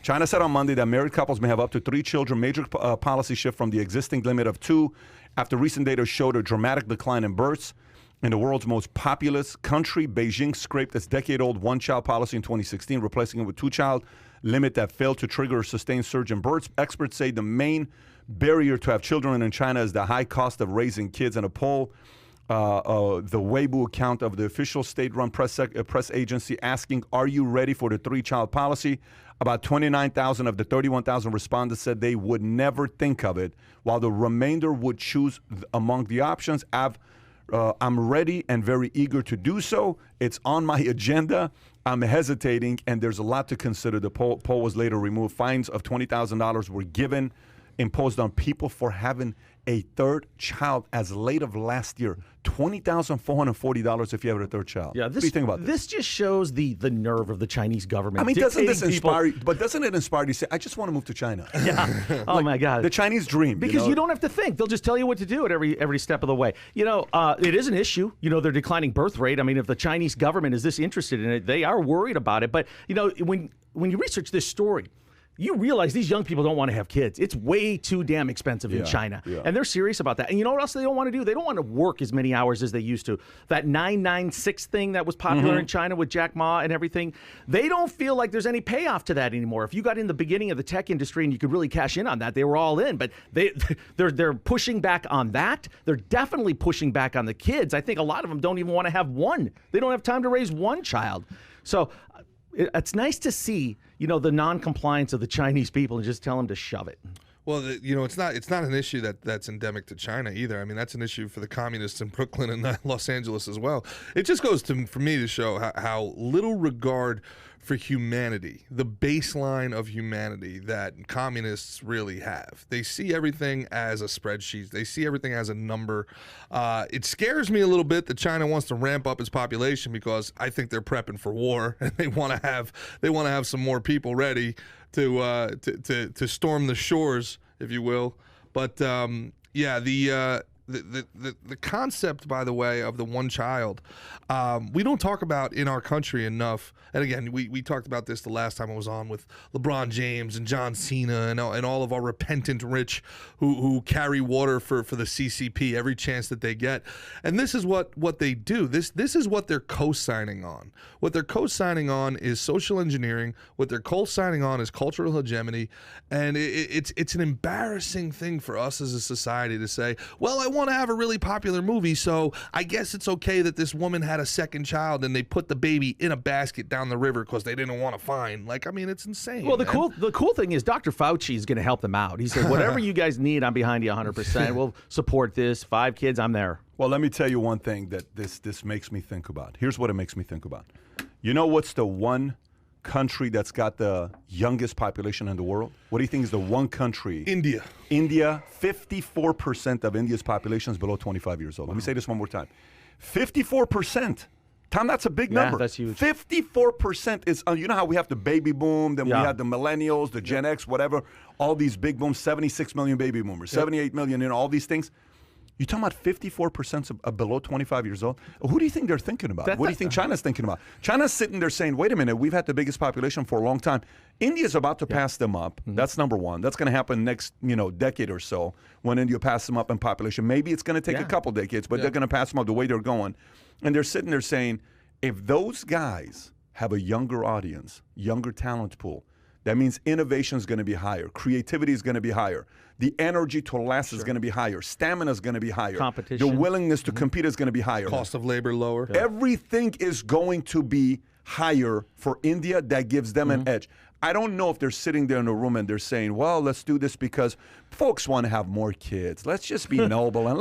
China said on Monday that married couples may have up to 3 children, major policy shift from the existing limit of 2 after recent data showed a dramatic decline in births. In the world's most populous country, Beijing scraped its decade-old one-child policy in 2016, replacing it with 2-child limit that failed to trigger a sustained surge in births. Experts say the main barrier to have children in China is the high cost of raising kids. In a poll, the Weibo account of the official state-run press agency asking, "Are you ready for the 3-child policy?" About 29,000 of the 31,000 respondents said they would never think of it, while the remainder would choose among the options. I'm ready and very eager to do so. It's on my agenda. I'm hesitating, and there's a lot to consider. The poll was later removed. Fines of $20,000 were imposed on people for having a 3rd child as late of last year. $20,440 if you have a 3rd child. Yeah, what do you think about this? This just shows the nerve of the Chinese government. I mean, doesn't this inspire you? But doesn't it inspire you to say, I just want to move to China? Yeah. Oh, my God. The Chinese dream. Because you don't have to think. They'll just tell you what to do at every step of the way. It is an issue. Their declining birth rate. I mean, if the Chinese government is this interested in it, they are worried about it. But, when you research this story, you realize these young people don't want to have kids. It's way too damn expensive in China. Yeah. And they're serious about that. And you know what else they don't want to do? They don't want to work as many hours as they used to. That 996 thing that was popular in China with Jack Ma and everything, they don't feel like there's any payoff to that anymore. If you got in the beginning of the tech industry and you could really cash in on that, they were all in. But they're pushing back on that. They're definitely pushing back on the kids. I think a lot of them don't even want to have one. They don't have time to raise one child. So it's nice to see, the non-compliance of the Chinese people and just tell them to shove it. Well, it's not an issue that's endemic to China either. I mean, that's an issue for the communists in Brooklyn and Los Angeles as well. It just goes for me to show how little regard for humanity, the baseline of humanity that communists really have. They see everything as a spreadsheet. They see everything as a number. It scares me a little bit that China wants to ramp up its population because I think they're prepping for war and they want to have some more people ready to storm the shores, if you will. But the concept, by the way, of the one child, we don't talk about in our country enough. And again, we talked about this the last time I was on with LeBron James and John Cena and all of our repentant rich who carry water for the CCP every chance that they get. And this is what they do. This is what they're co-signing on. What they're co-signing on is social engineering. What they're co-signing on is cultural hegemony. And it's an embarrassing thing for us as a society to say, well, I want to have a really popular movie, so I guess it's okay that this woman had a 2nd child and they put the baby in a basket down the river because they didn't want to find. It's insane. Well, the cool thing is Dr. Fauci is going to help them out. He said, whatever you guys need, I'm behind you 100%. We'll support this. 5 kids, I'm there. Well, let me tell you one thing that this makes me think about. Here's what it makes me think about. You know what's the one country that's got the youngest population in the world? What do you think is the one country? India. 54% of India's population is below 25 years old. Let me say this one more time. 54%. Tom, that's a big number. That's huge. 54% is, you know how we have the baby boom, then we had the millennials, the Gen X, whatever, all these big booms, 76 million baby boomers, 78 million, all these things. You're talking about 54% of below 25 years old? Who do you think they're thinking about? What do you think China's thinking about? China's sitting there saying, wait a minute, we've had the biggest population for a long time. India's about to pass them up. That's number one. That's going to happen next decade or so when India passes them up in population. Maybe it's going to take a couple decades, but they're going to pass them up the way they're going. And they're sitting there saying, if those guys have a younger audience, younger talent pool, that means innovation is going to be higher. Creativity is going to be higher. The energy to last is going to be higher. Stamina is going to be higher. Competition. The willingness to compete is going to be higher. Cost of labor lower. Everything is going to be higher for India. That gives them an edge. I don't know if they're sitting there in a room and they're saying, well, let's do this because folks want to have more kids. Let's just be noble and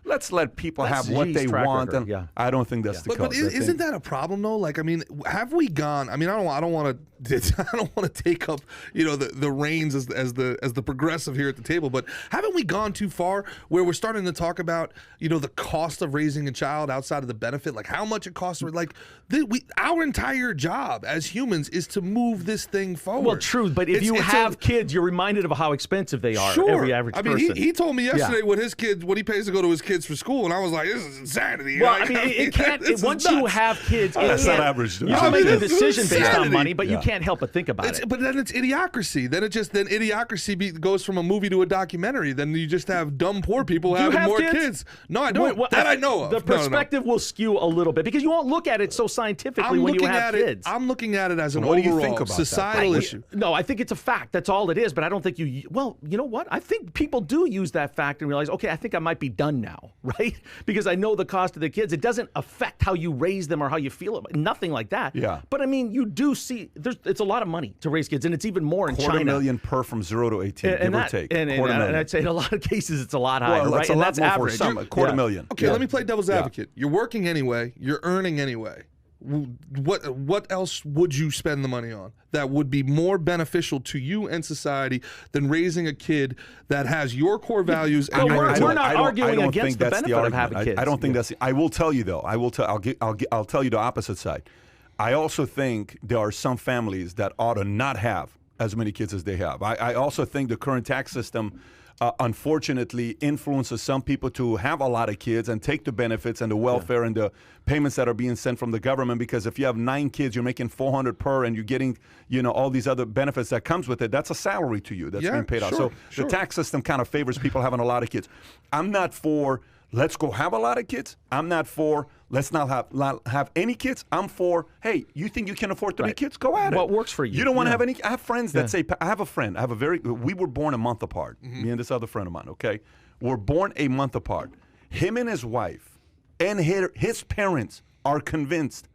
let's let people have what they want. And I don't think that's the case. But isn't that a problem though? Have we gone? I don't want to take up the reins as the progressive here at the table. But haven't we gone too far where we're starting to talk about the cost of raising a child outside of the benefit, like how much it costs? Our entire job as humans is to move this thing forward. Well, true, but if you have kids, you're reminded of how expensive they are every average I mean, person. he told me yesterday what he pays to go to his kids for school, and I was like, this is insanity. Well, I mean, it can't. Once you have kids, that's not average. You can make a this is decision based on insanity. money, but you can't help but think about it. But then it's idiocracy. Then idiocracy goes from a movie to a documentary. Then you just have dumb poor people having more kids. No, I don't. Well, that I know of. The perspective will skew a little bit because you won't look at it so scientifically when you have kids. I'm looking at it as an what do you overall think about societal that? issue. No, I think it's a fact. That's all it is. But I don't think you. Well, you know what? I think people do use that fact and realize, okay, I think I might be done now, right? Because I know the cost of the kids. It doesn't affect how you raise them or how you feel about nothing like that. Yeah. But I mean, you do see it's a lot of money to raise kids, and it's even more in China. $250,000 per from 0 to 18, give or take. And I'd say in a lot of cases it's a lot higher, Well, right? that's a And lot that's more average. for some. $250,000. Okay, let me play devil's advocate. You're working anyway. You're earning anyway. What else would you spend the money on that would be more beneficial to you and society than raising a kid that has your core values? No, and we're not arguing against the benefit of having kids. I don't think that's. I will tell you though. I'll tell you the opposite side. I also think there are some families that ought to not have as many kids as they have. I also think the current tax system, unfortunately, influences some people to have a lot of kids and take the benefits and the welfare and the payments that are being sent from the government. Because if you have 9 kids, you're making $400 per, and you're getting, all these other benefits that comes with it. That's a salary to you that's being paid out. So the tax system kind of favors people having a lot of kids. I'm not for let's go have a lot of kids. I'm not for let's not have any kids. I'm for, hey, you think you can afford 3 kids? Go at it. What works for you? You don't want to have any. I have friends that say, I have a friend. We were born a month apart. Me and this other friend of mine, okay? We're born a month apart. Him and his wife and his parents are convinced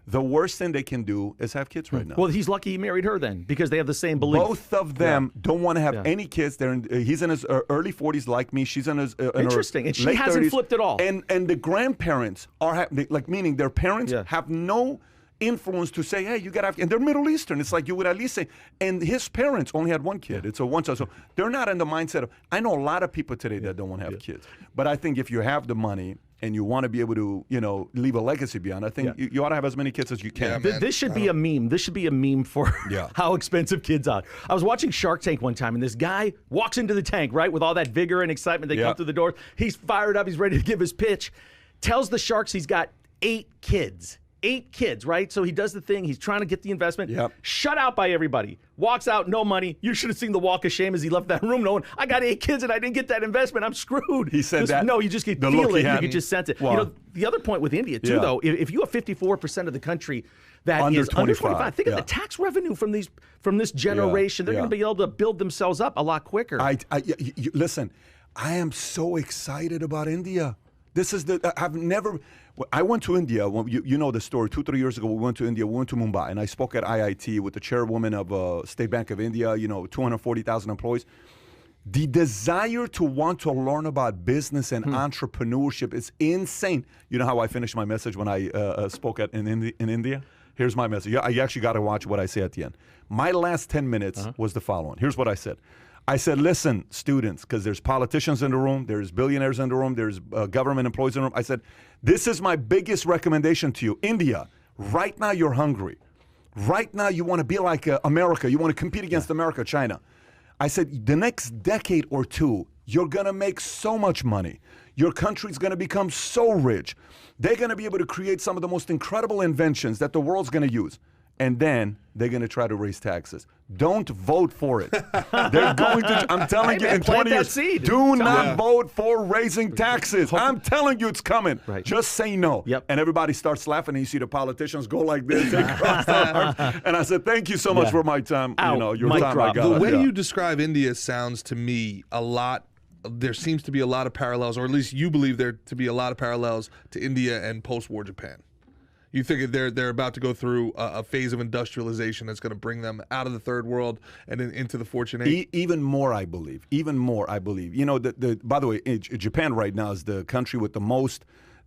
the worst thing they can do is have kids right now. Well, he's lucky he married her then, because they have the same belief. Both of them don't want to have any kids. He's in his early 40s like me. She's in his Interesting. And she late hasn't 30s. flipped at all. And the grandparents are meaning their parents have no influence to say, hey, you got to have, and they're Middle Eastern. It's like you would at least say, and his parents only had 1 kid. It's a one-child. So they're not in the mindset of, I know a lot of people today that don't want to have kids. But I think if you have the money and you want to be able to, leave a legacy behind, I think you ought to have as many kids as you can. Yeah, this should be a meme. This should be a meme for how expensive kids are. I was watching Shark Tank one time, and this guy walks into the tank, right, with all that vigor and excitement. They come through the doors. He's fired up. He's ready to give his pitch. Tells the sharks he's got 8 kids. 8 kids, right? So he does the thing. He's trying to get the investment. Shut out by everybody. Walks out, no money. You should have seen the walk of shame as he left that room knowing, I got 8 kids and I didn't get that investment. I'm screwed. He said that? No, you just get feel it. You can just sense it. Well, the other point with India, too, though, if you have 54% of the country that is under 25, think of the tax revenue from this generation. They're going to be able to build themselves up a lot quicker. Listen, I am so excited about India. This is I went to India. You know the story. 2-3 years ago, we went to India. We went to Mumbai, and I spoke at IIT with the chairwoman of State Bank of India. 240,000 employees. The desire to want to learn about business and entrepreneurship is insane. You know how I finished my message when I spoke in India? Here's my message. You actually got to watch what I say at the end. My last 10 minutes was the following. Here's what I said. I said, listen, students, because there's politicians in the room, there's billionaires in the room, there's government employees in the room. I said, this is my biggest recommendation to you. India, right now you're hungry. Right now you want to be like America. You want to compete against America, China. I said, the next decade or 2, you're going to make so much money. Your country's going to become so rich. They're going to be able to create some of the most incredible inventions that the world's going to use. And then they're going to try to raise taxes. Don't vote for it. They're going to, I'm telling you, in 20 years, do not vote for raising taxes. I'm telling you it's coming. Just say no. And everybody starts laughing, and you see the politicians go like this. They cross their arms. And I said, thank you so much for my time. Your time I got. The way you describe India sounds to me a lot. There seems to be a lot of parallels, or at least you believe there to be a lot of parallels to India and post-war Japan. You think they're about to go through a phase of industrialization that's going to bring them out of the third world and into the Fortune 8? Even more, I believe. Even more, I believe. By the way, Japan right now is the country with the most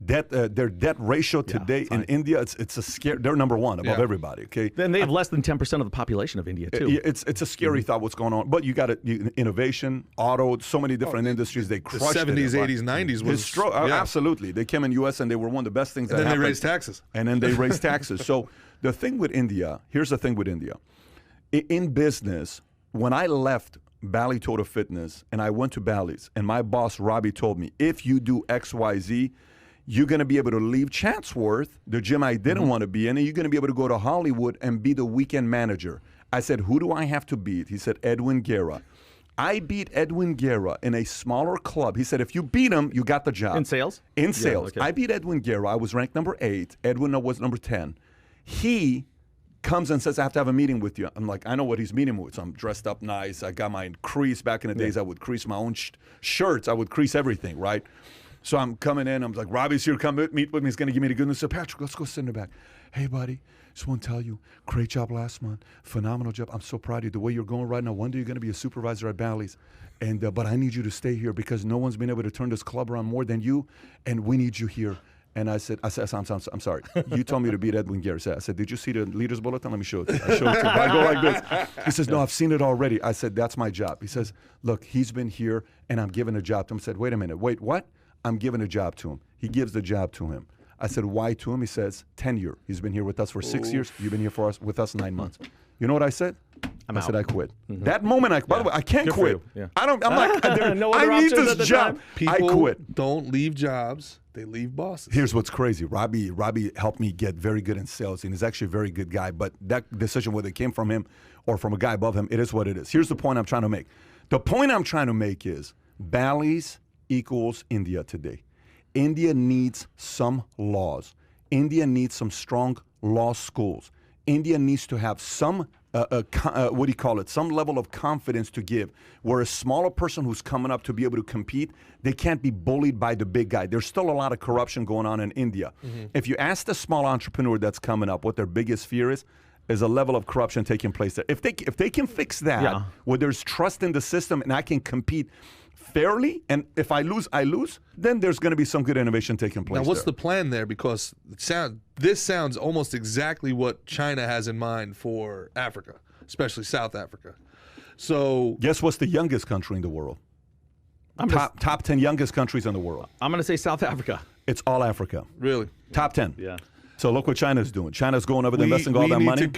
debt. Their debt ratio today in India, it's a scare. They're number 1 above everybody. Okay. Then they have less than 10% of the population of India too. It's a scary thought what's going on. But you got innovation, auto, so many different industries. They crushed the 70s, it. 80s, 90s was absolutely. They came in U.S. and they were one of the best things. And then they raised taxes. And then they raised taxes. So the thing with India, here's the thing with India. In business, when I left Bali Total Fitness, and I went to Bally's, and my boss, Robbie, told me, if you do X, Y, Z, you're going to be able to leave Chatsworth, the gym I didn't want to be in, and you're going to be able to go to Hollywood and be the weekend manager. I said, who do I have to beat? He said, Edwin Guerra. I beat Edwin Guerra in a smaller club. He said, if you beat him, you got the job. In sales? In sales. Yeah, okay. I beat Edwin Guerra. I was ranked number 8. Edwin was number 10. He comes and says, I have to have a meeting with you. I'm like, I know what he's meeting with. So I'm dressed up nice. I got my crease. Back in the days, I would crease my own shirts. I would crease everything, right? So I'm coming in. I'm like, Robbie's here. Come meet with me. He's going to give me the good news. So, Patrick, let's go sit in the back. Hey, buddy, just want to tell you, great job last month. Phenomenal job. I'm so proud of you. The way you're going right now, one day you're going to be a supervisor at Bally's. And but I need you to stay here because no one's been able to turn this club around more than you, and we need you here. And I said, I'm sorry. You told me to beat Edwin Guerra. I said, did you see the leader's bulletin? Let me show it to you. I showed it to him. I go like this. He says, no, I've seen it already. I said, that's my job. He says, look, he's been here, and I'm giving a job to him. I said, wait a minute. Wait, what? I'm giving a job to him. He gives the job to him. I said, why to him? He says, tenure. He's been here with us for 6 years. You've been here with us 9 months. You know what I said? I said, I quit. That moment, by the way, I can't Good for quit. you. Yeah. I'm like, No other I need options at this the job. time? People I quit. don't leave jobs; they leave bosses. Here's what's crazy. Robbie helped me get very good in sales, and he's actually a very good guy. But that decision, whether it came from him or from a guy above him, it is what it is. Here's the point I'm trying to make. The point I'm trying to make is Bally's equals India today. India needs some laws. India needs some strong law schools. India needs to have some, some level of confidence to give, where a smaller person who's coming up to be able to compete, they can't be bullied by the big guy. There's still a lot of corruption going on in India. If you ask the small entrepreneur that's coming up what their biggest fear is a level of corruption taking place there. If they can fix that, where there's trust in the system and I can compete fairly, and if I lose, I lose, then there's going to be some good innovation taking place. Now, what's the plan there? Because this sounds almost exactly what China has in mind for Africa, especially South Africa. So, guess what's the youngest country in the world? Top 10 youngest countries in the world. I'm going to say South Africa. It's all Africa. Really? Top 10. Yeah. So look what China's doing. China's going over there investing all that money.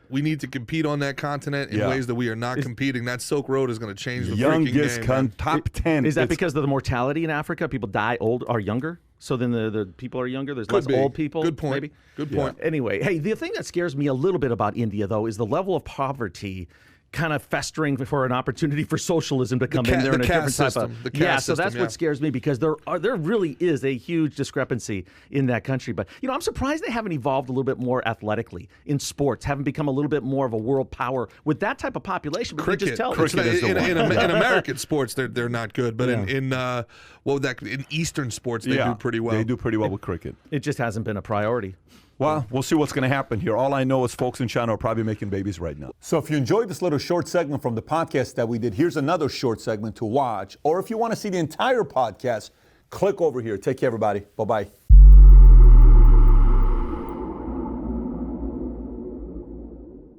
We need to compete on that continent in ways that we are not competing. That Silk Road is going to change the youngest freaking game. Top 10. Is that because of the mortality in Africa? People die old or younger? So then the people are younger? There's less old people? Good point. Maybe? Good point. Anyway, hey, the thing that scares me a little bit about India, though, is the level of poverty kind of festering for an opportunity for socialism to come in there in a different type of so that's what scares me, because there really is a huge discrepancy in that country. But I'm surprised they haven't evolved a little bit more athletically in sports, haven't become a little bit more of a world power with that type of population. But cricket, you just tell in American sports they're not good, but in Eastern sports they do pretty well. They do pretty well with cricket. It just hasn't been a priority. Well, we'll see what's going to happen here. All I know is folks in China are probably making babies right now. So if you enjoyed this little short segment from the podcast that we did, here's another short segment to watch. Or if you want to see the entire podcast, click over here. Take care, everybody. Bye-bye.